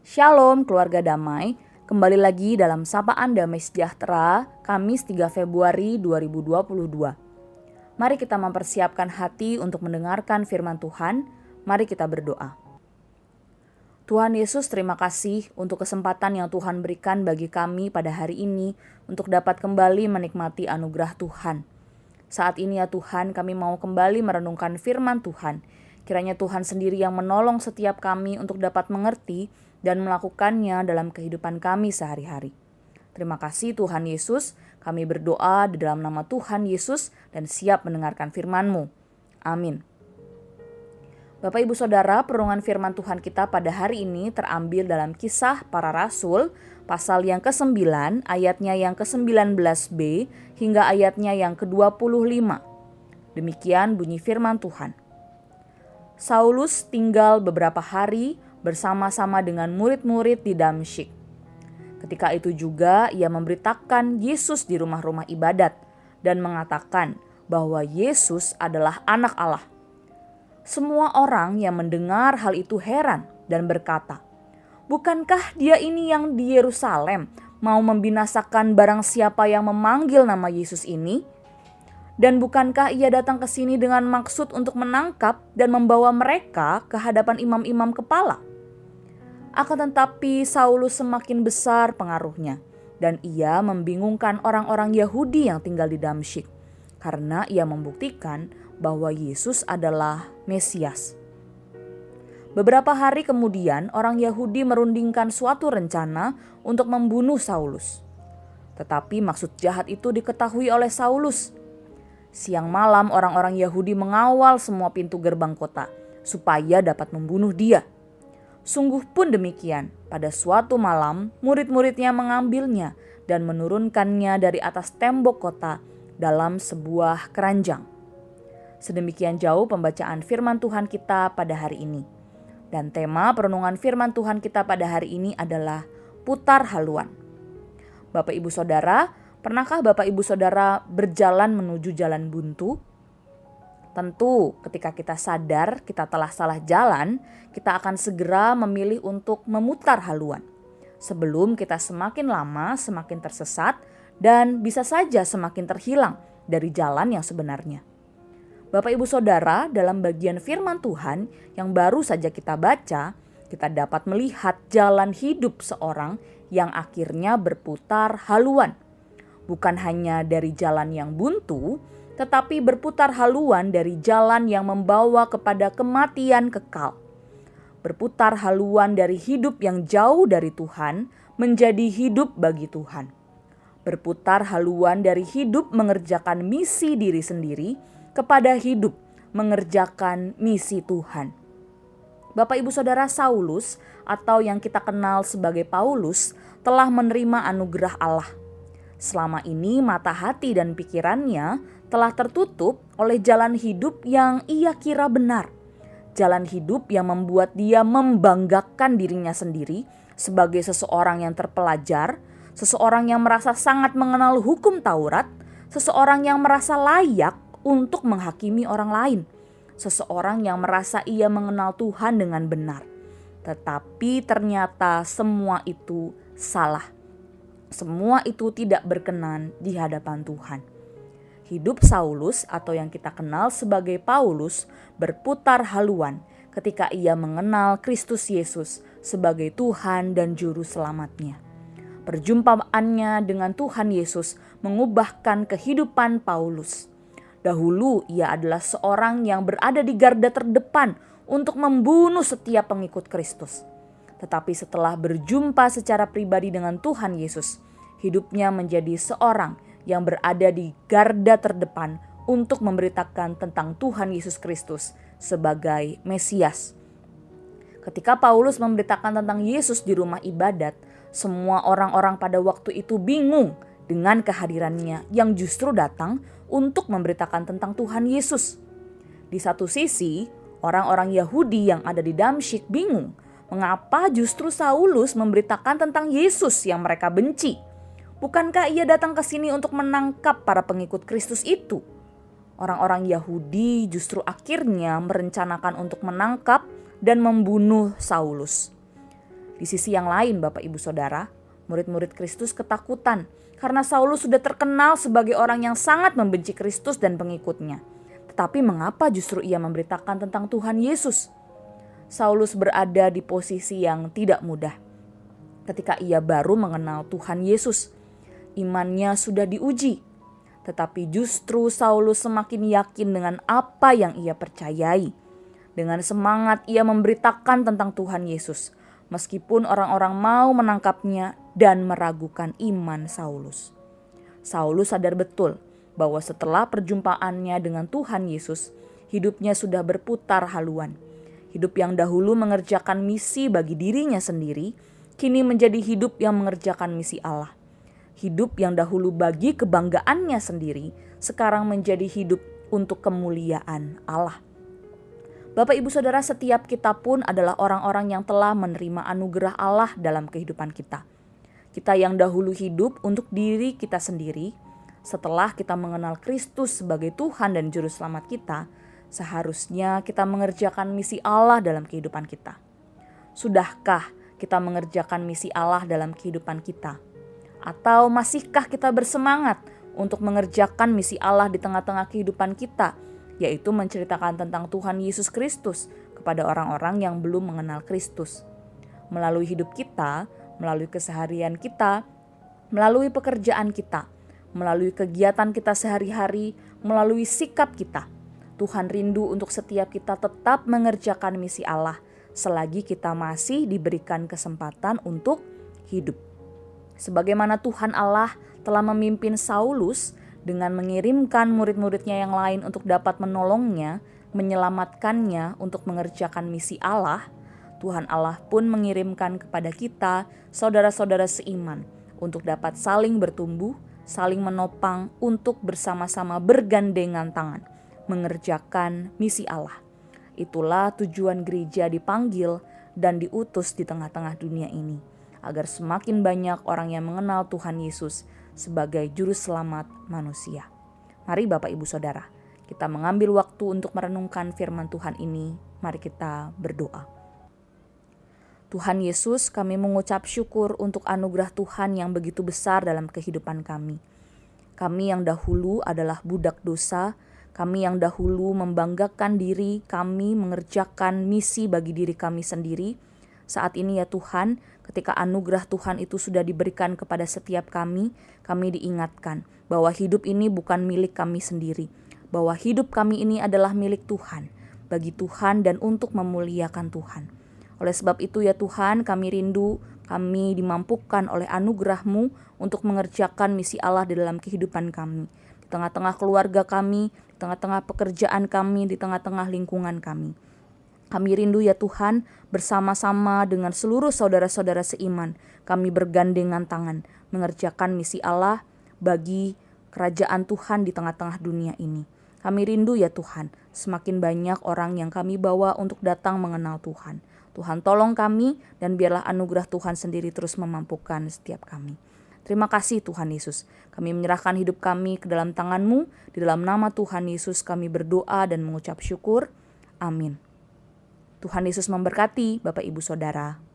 Shalom keluarga damai, kembali lagi dalam Sapaan Damai Sejahtera, Kamis 3 Februari 2022. Mari kita mempersiapkan hati untuk mendengarkan firman Tuhan, mari kita berdoa. Tuhan Yesus, terima kasih untuk kesempatan yang Tuhan berikan bagi kami pada hari ini untuk dapat kembali menikmati anugerah Tuhan. Saat ini ya Tuhan, kami mau kembali merenungkan firman Tuhan. Kiranya Tuhan sendiri yang menolong setiap kami untuk dapat mengerti dan melakukannya dalam kehidupan kami sehari-hari. Terima kasih Tuhan Yesus, kami berdoa di dalam nama Tuhan Yesus dan siap mendengarkan firman-Mu. Amin. Bapak Ibu Saudara, perenungan firman Tuhan kita pada hari ini terambil dalam Kisah Para Rasul, pasal yang ke-9, ayatnya yang ke-19b, hingga ayatnya yang ke-25. Demikian bunyi firman Tuhan. Saulus tinggal beberapa hari bersama-sama dengan murid-murid di Damsyik. Ketika itu juga ia memberitakan Yesus di rumah-rumah ibadat dan mengatakan bahwa Yesus adalah anak Allah. Semua orang yang mendengar hal itu heran dan berkata, "Bukankah dia ini yang di Yerusalem mau membinasakan barang siapa yang memanggil nama Yesus ini? Dan bukankah ia datang ke sini dengan maksud untuk menangkap dan membawa mereka ke hadapan imam-imam kepala?" Akan tetapi Saulus semakin besar pengaruhnya dan ia membingungkan orang-orang Yahudi yang tinggal di Damsyik karena ia membuktikan bahwa Yesus adalah Mesias. Beberapa hari kemudian orang Yahudi merundingkan suatu rencana untuk membunuh Saulus. Tetapi maksud jahat itu diketahui oleh Saulus. Siang malam orang-orang Yahudi mengawal semua pintu gerbang kota supaya dapat membunuh dia. Sungguh pun demikian, pada suatu malam murid-muridnya mengambilnya dan menurunkannya dari atas tembok kota dalam sebuah keranjang. Sedemikian jauh pembacaan firman Tuhan kita pada hari ini. Dan tema perenungan firman Tuhan kita pada hari ini adalah putar haluan. Bapak Ibu Saudara, pernahkah Bapak Ibu Saudara berjalan menuju jalan buntu? Tentu ketika kita sadar kita telah salah jalan, kita akan segera memilih untuk memutar haluan. Sebelum kita semakin lama semakin tersesat dan bisa saja semakin terhilang dari jalan yang sebenarnya. Bapak Ibu Saudara, dalam bagian firman Tuhan yang baru saja kita baca, kita dapat melihat jalan hidup seorang yang akhirnya berputar haluan. Bukan hanya dari jalan yang buntu, tetapi berputar haluan dari jalan yang membawa kepada kematian kekal. Berputar haluan dari hidup yang jauh dari Tuhan menjadi hidup bagi Tuhan. Berputar haluan dari hidup mengerjakan misi diri sendiri kepada hidup mengerjakan misi Tuhan. Bapak Ibu Saudara, Saulus atau yang kita kenal sebagai Paulus telah menerima anugerah Allah. Selama ini mata hati dan pikirannya telah tertutup oleh jalan hidup yang ia kira benar. Jalan hidup yang membuat dia membanggakan dirinya sendiri sebagai seseorang yang terpelajar, seseorang yang merasa sangat mengenal hukum Taurat, seseorang yang merasa layak untuk menghakimi orang lain, seseorang yang merasa ia mengenal Tuhan dengan benar. Tetapi ternyata semua itu salah. Semua itu tidak berkenan di hadapan Tuhan. Hidup Saulus atau yang kita kenal sebagai Paulus berputar haluan ketika ia mengenal Kristus Yesus sebagai Tuhan dan Juru Selamatnya. Perjumpaannya dengan Tuhan Yesus mengubahkan kehidupan Paulus. Dahulu ia adalah seorang yang berada di garda terdepan untuk membunuh setiap pengikut Kristus. Tetapi setelah berjumpa secara pribadi dengan Tuhan Yesus, hidupnya menjadi seorang yang berada di garda terdepan untuk memberitakan tentang Tuhan Yesus Kristus sebagai Mesias. Ketika Paulus memberitakan tentang Yesus di rumah ibadat, semua orang-orang pada waktu itu bingung dengan kehadirannya yang justru datang untuk memberitakan tentang Tuhan Yesus. Di satu sisi, orang-orang Yahudi yang ada di Damsyik bingung mengapa justru Saulus memberitakan tentang Yesus yang mereka benci. Bukankah ia datang ke sini untuk menangkap para pengikut Kristus itu? Orang-orang Yahudi justru akhirnya merencanakan untuk menangkap dan membunuh Saulus. Di sisi yang lain, Bapak Ibu Saudara, murid-murid Kristus ketakutan karena Saulus sudah terkenal sebagai orang yang sangat membenci Kristus dan pengikutnya. Tetapi mengapa justru ia memberitakan tentang Tuhan Yesus? Saulus berada di posisi yang tidak mudah. Ketika ia baru mengenal Tuhan Yesus, imannya sudah diuji. Tetapi justru Saulus semakin yakin dengan apa yang ia percayai. Dengan semangat ia memberitakan tentang Tuhan Yesus, meskipun orang-orang mau menangkapnya dan meragukan iman Saulus. Saulus sadar betul bahwa setelah perjumpaannya dengan Tuhan Yesus, hidupnya sudah berputar haluan. Hidup yang dahulu mengerjakan misi bagi dirinya sendiri, kini menjadi hidup yang mengerjakan misi Allah. Hidup yang dahulu bagi kebanggaannya sendiri, sekarang menjadi hidup untuk kemuliaan Allah. Bapak Ibu Saudara, setiap kita pun adalah orang-orang yang telah menerima anugerah Allah dalam kehidupan kita. Kita yang dahulu hidup untuk diri kita sendiri, setelah kita mengenal Kristus sebagai Tuhan dan Juru Selamat kita, seharusnya kita mengerjakan misi Allah dalam kehidupan kita. Sudahkah kita mengerjakan misi Allah dalam kehidupan kita? Atau masihkah kita bersemangat untuk mengerjakan misi Allah di tengah-tengah kehidupan kita, yaitu menceritakan tentang Tuhan Yesus Kristus kepada orang-orang yang belum mengenal Kristus. Melalui hidup kita, melalui keseharian kita, melalui pekerjaan kita, melalui kegiatan kita sehari-hari, melalui sikap kita, Tuhan rindu untuk setiap kita tetap mengerjakan misi Allah selagi kita masih diberikan kesempatan untuk hidup. Sebagaimana Tuhan Allah telah memimpin Saulus dengan mengirimkan murid-muridnya yang lain untuk dapat menolongnya, menyelamatkannya untuk mengerjakan misi Allah, Tuhan Allah pun mengirimkan kepada kita, saudara-saudara seiman, untuk dapat saling bertumbuh, saling menopang untuk bersama-sama bergandengan tangan, mengerjakan misi Allah. Itulah tujuan gereja dipanggil dan diutus di tengah-tengah dunia ini, agar semakin banyak orang yang mengenal Tuhan Yesus sebagai Juru Selamat manusia. Mari Bapak Ibu Saudara, kita mengambil waktu untuk merenungkan firman Tuhan ini. Mari kita berdoa. Tuhan Yesus, kami mengucap syukur untuk anugerah Tuhan yang begitu besar dalam kehidupan kami. Kami yang dahulu adalah budak dosa, kami yang dahulu membanggakan diri, kami mengerjakan misi bagi diri kami sendiri. Saat ini ya Tuhan, ketika anugerah Tuhan itu sudah diberikan kepada setiap kami diingatkan bahwa hidup ini bukan milik kami sendiri, bahwa hidup kami ini adalah milik Tuhan, bagi Tuhan dan untuk memuliakan Tuhan. Oleh sebab itu ya Tuhan, kami rindu, kami dimampukan oleh anugerah-Mu untuk mengerjakan misi Allah di dalam kehidupan kami, di tengah-tengah keluarga kami, di tengah-tengah pekerjaan kami, di tengah-tengah lingkungan kami. Kami rindu ya Tuhan, bersama-sama dengan seluruh saudara-saudara seiman, kami bergandengan tangan mengerjakan misi Allah bagi kerajaan Tuhan di tengah-tengah dunia ini. Kami rindu ya Tuhan, semakin banyak orang yang kami bawa untuk datang mengenal Tuhan. Tuhan tolong kami dan biarlah anugerah Tuhan sendiri terus memampukan setiap kami. Terima kasih Tuhan Yesus, kami menyerahkan hidup kami ke dalam tangan-Mu, di dalam nama Tuhan Yesus kami berdoa dan mengucap syukur. Amin. Tuhan Yesus memberkati Bapak Ibu Saudara.